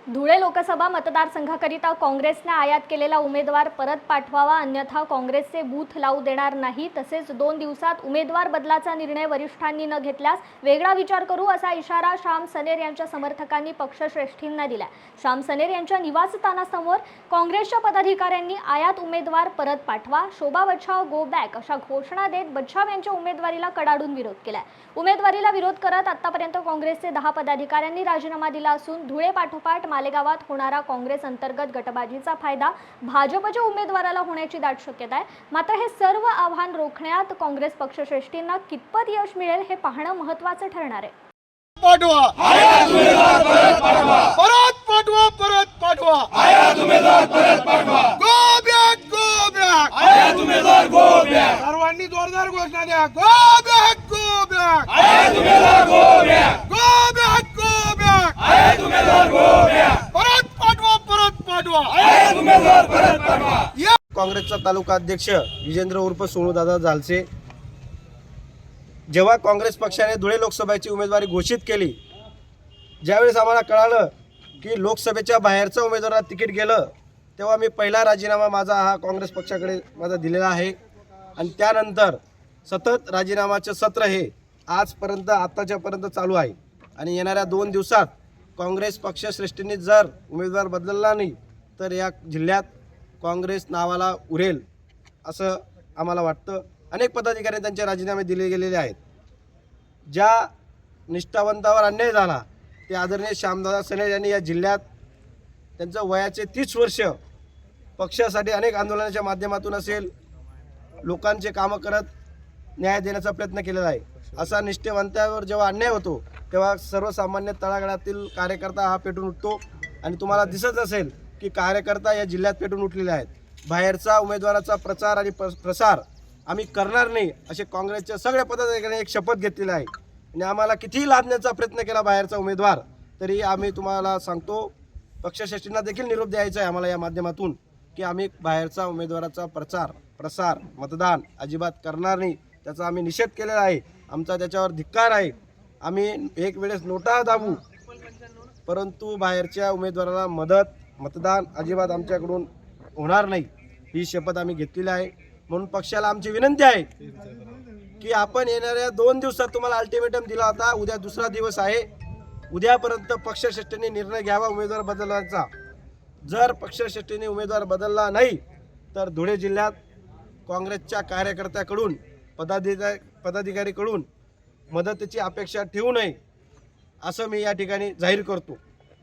धुळे लोकसभा मतदारसंघाकरिता काँग्रेसने आयात केलेला उमेदवार परत पाठवावा, अन्यथा काँग्रेसचे बूथ लावू देणार नाही। तसेच 2 दिवसात उमेदवार बदलाचा निर्णय वरिष्ठांनी न घेतल्यास वेगळा विचार करू, असा इशारा श्याम सनेर यांच्या समर्थकांनी पक्षश्रेष्ठींना दिला। श्याम सनेर यांच्या निवासस्थानासमोर काँग्रेसच्या पदाधिकाऱ्यांनी आयात उमेदवार परत पाठवा, शोभा बच्छाव गो बॅक अशा घोषणा देत बच्छाव यांच्या उमेदवारीला कडाडून विरोध केला। उमेदवारीला विरोध करत आतापर्यंत काँग्रेसचे 10 पदाधिकाऱ्यांनी राजीनामा दिला असून धुळे पाठोपाठ मालेगावात होणारा काँग्रेस अंतर्गत गटबाजीचा फायदा भाजपच्या उमेदवाराला होण्याची दाट शक्यता आहे। मात्र हे सर्व आव्हान रोखण्यात काँग्रेस पक्षश्रेष्ठींना कितपत यश मिळेल हे पाहणं महत्त्वाचं ठरणार आहे। आयात उमेदवार परत पाठवा, परत पाठवा, परत पाठवा, आयात उमेदवार परत पाठवा, गो बॅक, गो बॅक, आयात उमेदवार गो बॅक, सर्वांनी जोरदार घोषणा द्या, गो बॅक, गो बॅक, आयात उमेदवार go back, go back, go back, आयात उमेदवार गो बॅक, परत पाठवा, परत पाठवा, आयात उमेदवार परत पाठवा। काँग्रेसचा तालुका अध्यक्ष विजेंद्र उर्फ सोनूदादा झालसे, जेव्हा काँग्रेस पक्षाने धुळे लोकसभेची उमेदवारी घोषित केली, ज्यावेळेस आम्हाला कळालं की लोकसभेच्या बाहेरचं उमेदवाराला तिकीट गेलं, तेव्हा मी पहिला राजीनामा माझा हा काँग्रेस पक्षाकडे माझा दिलेला आहे। आणि त्यानंतर सतत राजीनामाचं सत्र हे आजपर्यंत आत्ताच्यापर्यंत चालू आहे। आणि येणाऱ्या 2 दिवसात काँग्रेस पक्षश्रेष्ठींनी जर उमेदवार बदलला नाही तर या जिल्ह्यात काँग्रेस नावाला उरेल असं आम्हाला वाटतं। अनेक पदाधिकारी त्यांचे राजीनामे दिले गेलेले आहेत। ज्या निष्ठावंतावर अन्याय झाला ते आदरणीय श्यामदादा सनेर यांनी या जिल्ह्यात त्यांचं वयाचे 30 वर्ष पक्षासाठी अनेक आंदोलनाच्या माध्यमातून असेल, लोकांचे कामं करत न्याय देण्याचा प्रयत्न केलेला आहे। असा निष्ठेवंतावर जेव्हा अन्याय होतो तेव्हा सर्वसामान्य तळागाळातील कार्यकर्ता हा पेटून उठतो। आणि तुम्हाला दिसत असेल की कार्यकर्ता या जिल्ह्यात पेटून उठलेले आहेत। बाहेरचा उमेदवाराचा प्रचार आणि प्रसार आम्ही करणार नाही असे काँग्रेसच्या सगळ्या पदाधिकाऱ्यांनी एक शपथ घेतलेली आहे। आणि आम्हाला कितीही लादण्याचा प्रयत्न केला बाहेरचा उमेदवार, तरी आम्ही तुम्हाला सांगतो, पक्षश्रेष्ठींना देखील निरोप द्यायचा आहे आम्हाला या माध्यमातून की आम्ही बाहेरचा उमेदवाराचा प्रसार मतदान अजिबात करणार नाही। त्याचा आम्ही निषेध केलेला आहे, आमचा त्याच्यावर धिक्कार आहे। आम्ही एक वेळेस नोटा दाबू, परंतु बाहेरच्या उमेदवाराला मतदान अजिबात आमच्याकडून होणार नाही, ही शपथ आम्ही घेतलेली आहे। म्हणून पक्षाला आमची विनंती आहे की आपण येणाऱ्या 2 दिवसात तुम्हाला अल्टिमेटम दिला होता, उद्या दुसरा दिवस आहे, उद्यापर्यंत पक्षश्रेष्ठींनी निर्णय घ्यावा उमेदवार बदलण्याचा। जर पक्षश्रेष्ठींनी उमेदवार बदलला नाही तर धुळे जिल्ह्यात काँग्रेसच्या कार्यकर्त्याकडून पदाधिकारीकडून मदतीची अपेक्षा ठेवू नये असं मी या ठिकाणी जाहीर करतो।